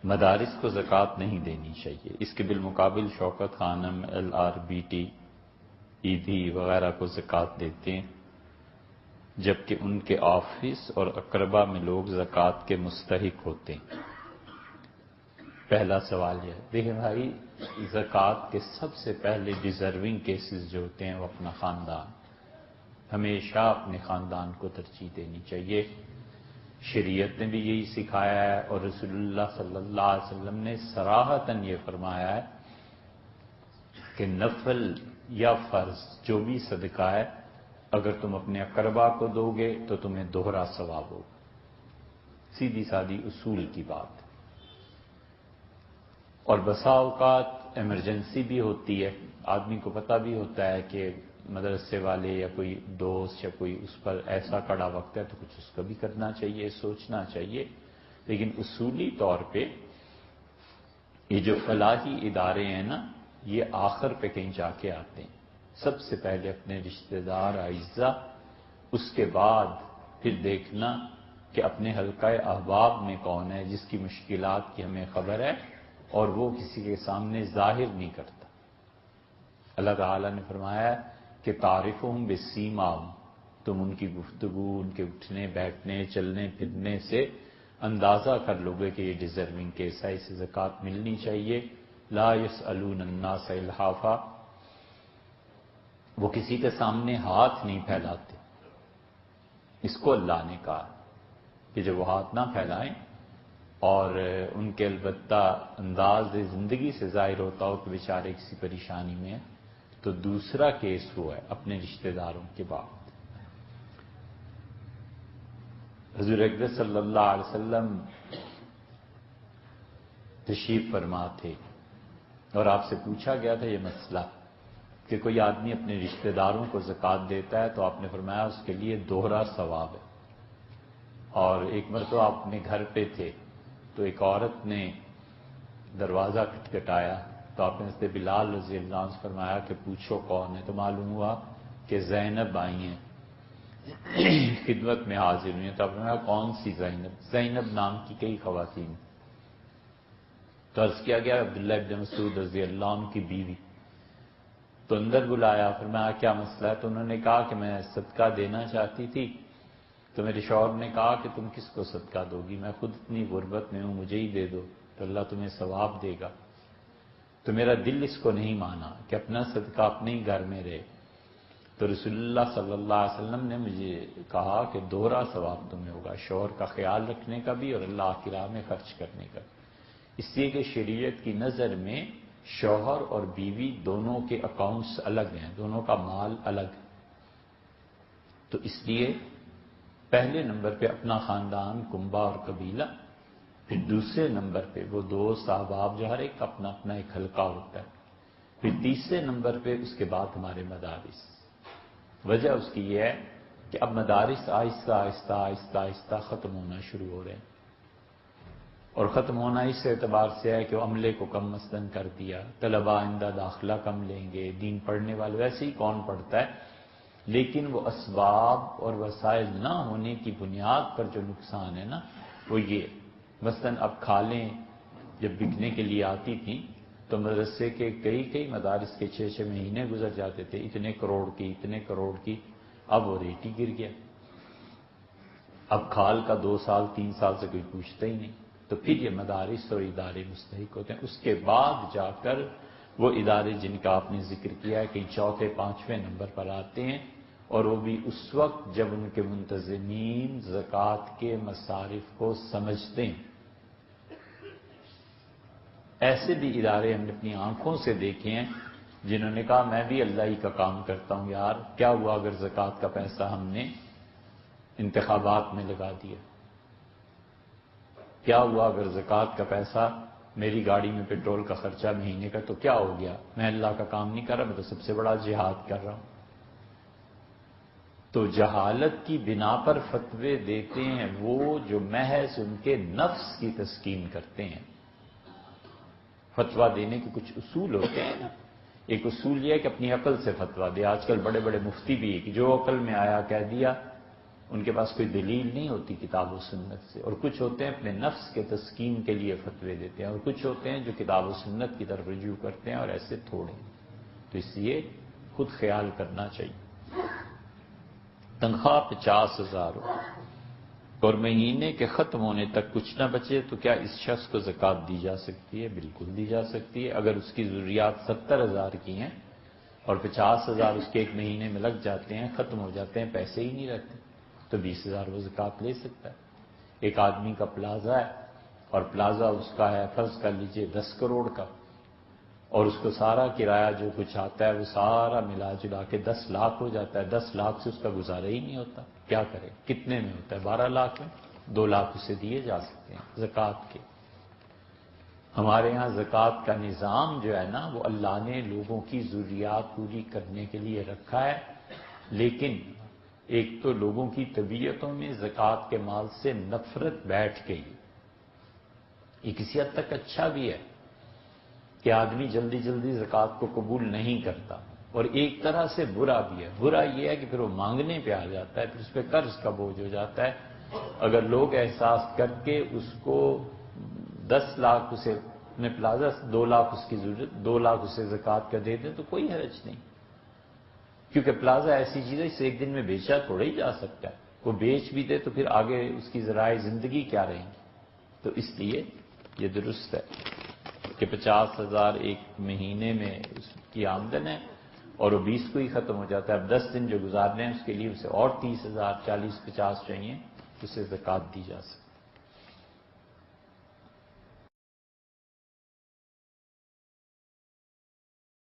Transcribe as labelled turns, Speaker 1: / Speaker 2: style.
Speaker 1: مدارس کو زکوٰۃ نہیں دینی چاہیے، اس کے بالمقابل شوکت خانم، LRBT، ایدھی وغیرہ کو زکوٰۃ دیتے ہیں، جبکہ ان کے آفس اور اقربا میں لوگ زکوٰۃ کے مستحق ہوتے ہیں۔ پہلا سوال یہ ہے، دیکھیں بھائی، زکوٰۃ کے سب سے پہلے ڈیزرونگ کیسز جو ہوتے ہیں وہ اپنا خاندان، ہمیشہ اپنے خاندان کو ترجیح دینی چاہیے۔ شریعت نے بھی یہی سکھایا ہے، اور رسول اللہ صلی اللہ علیہ وسلم نے صراحتاً یہ فرمایا ہے کہ نفل یا فرض جو بھی صدقہ ہے، اگر تم اپنے اقربا کو دو گے تو تمہیں دوہرا ثواب ہوگا۔ سیدھی سادی اصول کی بات۔ اور بسا اوقات ایمرجنسی بھی ہوتی ہے، آدمی کو پتہ بھی ہوتا ہے کہ مدرسے والے یا کوئی دوست یا کوئی اس پر ایسا کڑا وقت ہے تو کچھ اس کا بھی کرنا چاہیے، سوچنا چاہیے، لیکن اصولی طور پہ یہ جو فلاحی ادارے ہیں نا، یہ آخر پہ کہیں جا کے آتے ہیں۔ سب سے پہلے اپنے رشتہ دار اعزاء، اس کے بعد پھر دیکھنا کہ اپنے حلقہ احباب میں کون ہے جس کی مشکلات کی ہمیں خبر ہے اور وہ کسی کے سامنے ظاہر نہیں کرتا۔ اللہ تعالیٰ نے فرمایا ہے کہ تعریفہم بسیماہم، تم ان کی گفتگو، ان کے اٹھنے بیٹھنے، چلنے پھرنے سے اندازہ کر لو گے کہ یہ ڈیزرونگ کیس ہے، اسے زکوٰۃ ملنی چاہیے۔ لا یسألون الناس الحافا، وہ کسی کے سامنے ہاتھ نہیں پھیلاتے۔ اس کو اللہ نے کہا کہ جب وہ ہاتھ نہ پھیلائیں اور ان کے البتہ انداز زندگی سے ظاہر ہوتا ہو کہ بیچارے کسی پریشانی میں ہیں، تو دوسرا کیس وہ ہے اپنے رشتہ داروں کے بعد۔ حضور اکرم صلی اللہ علیہ وسلم تشریف فرما تھے اور آپ سے پوچھا گیا تھا یہ مسئلہ کہ کوئی آدمی اپنے رشتہ داروں کو زکوٰۃ دیتا ہے تو آپ نے فرمایا اس کے لیے دوہرا ثواب ہے۔ اور ایک مرتبہ آپ اپنے گھر پہ تھے تو ایک عورت نے دروازہ کھٹکھٹایا تو آپ نے حضرت بلال رضی اللہ عنہ سے فرمایا کہ پوچھو کون ہے، تو معلوم ہوا کہ زینب آئی ہیں، خدمت میں حاضر ہوئی ہیں۔ تو آپ نے فرمایا کون سی زینب؟ زینب نام کی کئی خواتین۔ تو عرض کیا گیا عبداللہ ابن مسعود رضی اللہ عنہ کی بیوی۔ تو اندر بلایا، فرمایا کیا مسئلہ ہے؟ تو انہوں نے کہا کہ میں صدقہ دینا چاہتی تھی، تو میرے شوہر نے کہا کہ تم کس کو صدقہ دو گی، میں خود اتنی غربت میں ہوں، مجھے ہی دے دو تو اللہ تمہیں ثواب دے گا۔ تو میرا دل اس کو نہیں مانا کہ اپنا صدقہ اپنے ہی گھر میں رہے، تو رسول اللہ صلی اللہ علیہ وسلم نے مجھے کہا کہ دوہرا ثواب تمہیں ہوگا، شوہر کا خیال رکھنے کا بھی اور اللہ کی راہ میں خرچ کرنے کا بھی۔ اس لیے کہ شریعت کی نظر میں شوہر اور بیوی دونوں کے اکاؤنٹس الگ ہیں، دونوں کا مال الگ ہے۔ تو اس لیے پہلے نمبر پہ اپنا خاندان، کنبہ اور قبیلہ، پھر دوسرے نمبر پہ وہ دوست احباب جو ہر ایک کا اپنا اپنا ایک حلقہ ہوتا ہے، پھر تیسرے نمبر پہ اس کے بعد ہمارے مدارس۔ وجہ اس کی یہ ہے کہ اب مدارس آہستہ آہستہ آہستہ آہستہ ختم ہونا شروع ہو رہے ہیں، اور ختم ہونا اس اعتبار سے ہے کہ وہ عملے کو کم مثلاً کر دیا، طلباء آئندہ داخلہ کم لیں گے، دین پڑھنے والے ویسے ہی کون پڑھتا ہے، لیکن وہ اسباب اور وسائل نہ ہونے کی بنیاد پر جو نقصان ہے نا وہ یہ، مثلاً اب کھالیں جب بکنے کے لیے آتی تھیں تو مدرسے کے کئی مدارس کے 6 مہینے گزر جاتے تھے، اتنے کروڑ کی، اب وہ ریٹ ہی گر گیا۔ اب کھال کا 2 سال 3 سال سے کوئی پوچھتا ہی نہیں، تو پھر یہ مدارس اور ادارے مستحق ہوتے ہیں۔ اس کے بعد جا کر وہ ادارے جن کا آپ نے ذکر کیا ہے کہ 4 5 نمبر پر آتے ہیں، اور وہ بھی اس وقت جب ان کے منتظمین زکوٰۃ کے مصارف کو سمجھتے ہیں۔ ایسے بھی ادارے ہم نے اپنی آنکھوں سے دیکھے ہیں جنہوں نے کہا میں بھی اللہ ہی کا کام کرتا ہوں یار، کیا ہوا اگر زکوٰۃ کا پیسہ ہم نے انتخابات میں لگا دیا، کیا ہوا اگر زکوٰۃ کا پیسہ میری گاڑی میں پیٹرول کا خرچہ مہینے کا، تو کیا ہو گیا؟ میں اللہ کا کام نہیں کر رہا، میں تو سب سے بڑا جہاد کر رہا ہوں۔ تو جہالت کی بنا پر فتوے دیتے ہیں وہ جو محض ان کے نفس کی تسکین کرتے ہیں۔ فتویٰ دینے کے کچھ اصول ہوتے ہیں نا، ایک اصول یہ ہے کہ اپنی عقل سے فتویٰ دے۔ آج کل بڑے بڑے مفتی بھی ہے کہ جو عقل میں آیا کہہ دیا، ان کے پاس کوئی دلیل نہیں ہوتی کتاب و سنت سے، اور کچھ ہوتے ہیں اپنے نفس کے تسکین کے لیے فتوے دیتے ہیں، اور کچھ ہوتے ہیں جو کتاب و سنت کی طرف رجوع کرتے ہیں، اور ایسے تھوڑے. تو اس لیے خود خیال کرنا چاہیے. تنخواہ 50,000 ہو اور مہینے کے ختم ہونے تک کچھ نہ بچے تو کیا اس شخص کو زکوٰۃ دی جا سکتی ہے؟ بالکل دی جا سکتی ہے. اگر اس کی ضروریات 70,000 کی ہیں اور 50,000 اس کے ایک مہینے میں لگ جاتے ہیں، ختم ہو جاتے ہیں، پیسے ہی نہیں رہتے، تو 20,000 وہ زکوٰۃ لے سکتا ہے. ایک آدمی کا پلازا ہے اور پلازا اس کا ہے فرض کر لیجئے 10 کروڑ کا، اور اس کو سارا کرایہ جو کچھ آتا ہے وہ سارا ملا جلا کے 10 لاکھ ہو جاتا ہے. 10 لاکھ سے اس کا گزارا ہی نہیں ہوتا، کیا کرے؟ کتنے میں ہوتا ہے؟ 12 لاکھ میں 2 لاکھ اسے دیے جا سکتے ہیں زکوٰۃ کے. ہمارے ہاں زکوٰۃ کا نظام جو ہے نا وہ اللہ نے لوگوں کی ضروریات پوری کرنے کے لیے رکھا ہے، لیکن ایک تو لوگوں کی طبیعتوں میں زکوٰۃ کے مال سے نفرت بیٹھ گئی. یہ کسی حد تک اچھا بھی ہے کہ آدمی جلدی جلدی زکوٰۃ کو قبول نہیں کرتا، اور ایک طرح سے برا بھی ہے. برا یہ ہے کہ پھر وہ مانگنے پہ آ جاتا ہے، پھر اس پہ قرض کا بوجھ ہو جاتا ہے. اگر لوگ احساس کر کے اس کو 10 لاکھ اسے اپنے پلازا 2 لاکھ اس کی ضرورت 2 لاکھ اسے زکوٰۃ کا دے دیں تو کوئی حرج نہیں، کیونکہ پلازا ایسی چیز ہے اسے ایک دن میں بیچا تھوڑا ہی جا سکتا ہے. وہ بیچ بھی دے تو پھر آگے اس کی ذرائع زندگی کیا رہیں گی. تو اس لیے یہ درست ہے کہ 50,000 ایک مہینے میں اس کی آمدن ہے اور وہ 20 کو ہی ختم ہو جاتا ہے. اب 10 دن جو گزارنے ہیں اس کے لیے اسے اور 30,000 40 50 چاہیے، اسے زکوٰۃ دی جا سکتی.